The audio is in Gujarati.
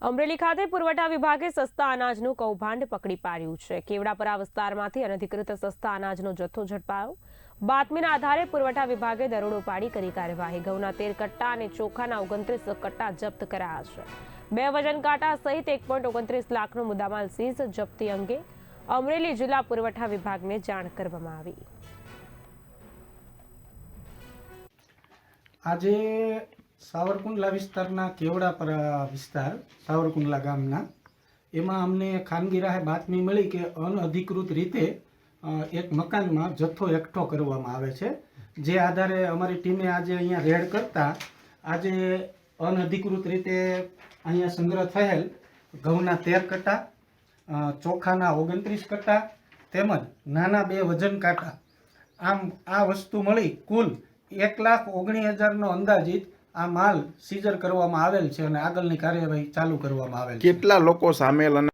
અમરેલી ખાતે પુરવઠા વિભાગે સસ્તા અનાજનું કૌભાંડ પકડી પાડ્યું છે। કેવડાપરા વિસ્તારમાંથી અનધિકૃત સસ્તા અનાજનો જથ્થો ઝડપાયો। બાતમીના આધારે પુરવઠા વિભાગે દરોડો પાડી કરી કાર્યવાહી। ઘઉંના 13 કટ્ટા અને ચોખાના 29 કટ્ટા જપ્ત કરાયા છે। 2 વજન કાંટા સહિત 1.29 લાખનો મુદ્દામાલ સીઝ। જપ્તી અંગે અમરેલી જિલ્લા પુરવઠા વિભાગને જાણ કરવામાં આવી। આજે સાવરકુંડલા વિસ્તારના કેવડાપરા વિસ્તાર સાવરકુંડલા ગામના એમાં અમને ખાનગી રાહે બાતમી મળી કે અનઅધિકૃત રીતે એક મકાનમાં જથ્થો એકઠો કરવામાં આવે છે। જે આધારે અમારી ટીમે આજે અહીંયા રેડ કરતા આજે અનઅધિકૃત રીતે અહીંયા સંગ્રહ થયેલ ઘઉંના 13 કટ્ટા, ચોખાના 29 કટ્ટા તેમજ નાના 2 વજન કાંટા, આમ આ વસ્તુ મળી કુલ 1,19,000નો અંદાજિત આ માલ સીઝર કરવામાં આવેલ છે અને આગળની કાર્યવાહી ચાલુ કરવામાં આવેલ છે। કેટલા લોકો સામેલ અને